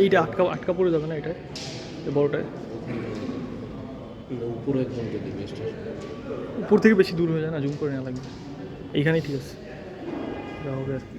এইটা আটকা আটকা পড়ে যাবে না এটায়, বড়টায়? উপরে একদম যদি বেস্ট। উপর থেকে বেশি দূর হয়ে যায় না, জুম করে নেওয়া লাগবে। এইখানেই ঠিক আছে, যা হবে আর কি।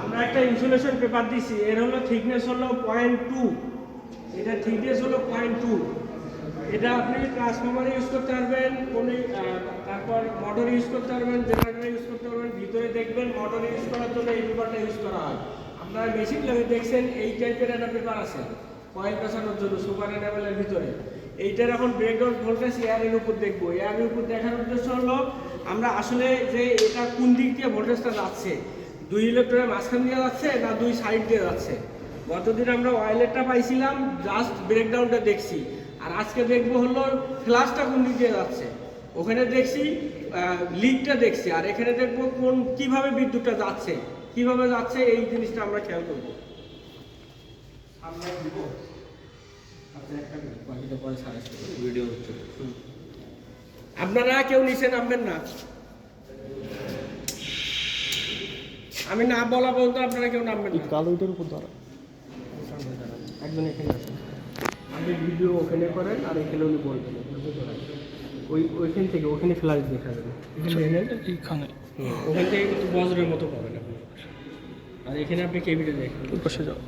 আমরা একটা ইনসুলেশন পেপার দিছি, এর হলো থিকনেস হলো 0.2, এটা থিকনেস হলো 0.2। এটা আপনি ট্রান্সফরমারে ইউজ করতে পারবেন, তারপর মোটর ইউজ করতে পারবেন, জেনারেটরে ইউজ করতে পারবেন। ভিতরে দেখবেন মোটর ইউজ করার জন্য এই পেপারটা ইউজ করা হয়। আপনারা বেসিক লেভেলে দেখছেন এই টাইপের একটা পেপার আছে কয়েল পেছানোর জন্য সুপার এনাবেলের ভিতরে। এইটার এখন ব্রেকডাউন ভোল্টেজ এয়ারের উপর দেখবো। এয়ারের উপর দেখার উদ্দেশ্য হলো আমরা আসলে যে এটা কোন দিক দিয়ে ভোল্টেজটা যাচ্ছে, 2 ইলেকট্রনের মাঝখান দিয়ে যাচ্ছে না 2 সাইড দিয়ে যাচ্ছে। গতদিন আমরা অয়েলেরটা পাইছিলাম, জাস্ট ব্রেকডাউনটা দেখছি। আর আজকে দেখবো হলো ফ্লাশটা কোন দিক দিয়ে যাচ্ছে, ওখানে দেখছি লিকটা দেখছি। আর এখানে দেখবো কিভাবে বিদ্যুৎটা যাচ্ছে, কিভাবে যাচ্ছে, এই জিনিসটা আমরা খেয়াল করবো। ভিডিও হচ্ছে। আপনারা কেউ নিচে নামবেন না, আমি না বলা পর্যন্ত আপনারা কেউ নামবেন না। কালোটার উপর দ্বারা একজন এখানে আসেন, আপনি ভিডিও ওখানে করেন আর এখানে উনি বলবেন। ওইখান থেকে ওখানে ফ্ল্যাশ দেখা যাবে, এইখানে ওখান থেকে কিন্তু বজ্রের মতো পাবেন আপনি। আর এখানে আপনি কেবিটা দেখেন, ওই পাশে যাও।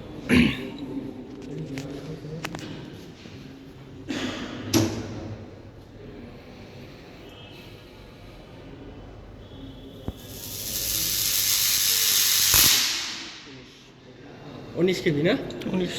উনিশ কেজি না? 19